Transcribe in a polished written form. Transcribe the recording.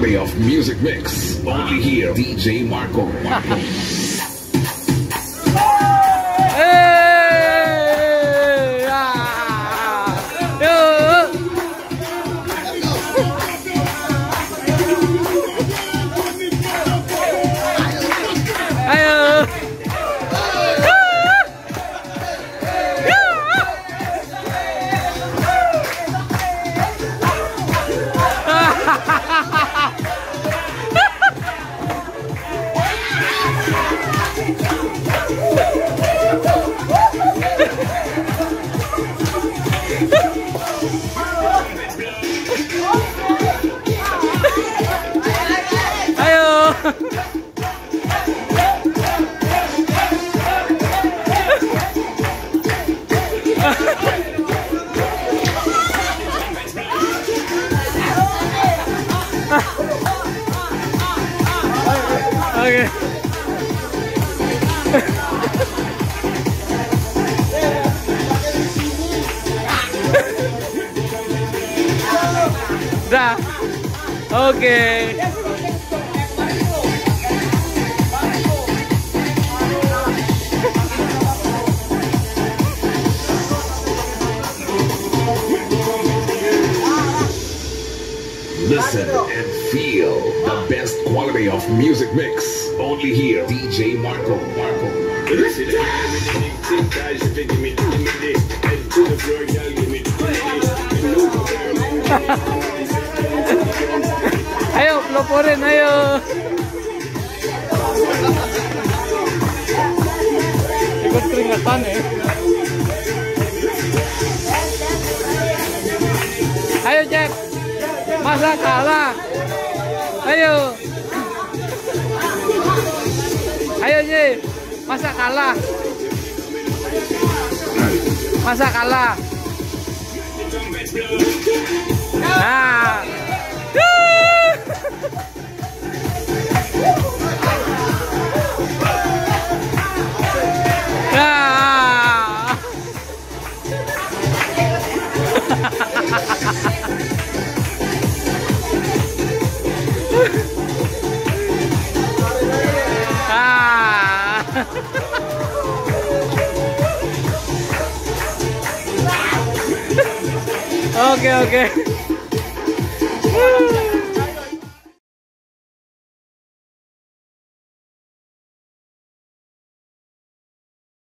of music mix. Only here, DJ Marco. Oke. Dah. Oke. Listen and feel the best quality of music mix. Only here, DJ Marco. Ayo, peloporin, ayo. Ikut keringatan ya. Ayo, Jack. Masa kalah. Ayo. Ayo, Ji. Masa kalah. Masa kalah. Nah. Oke.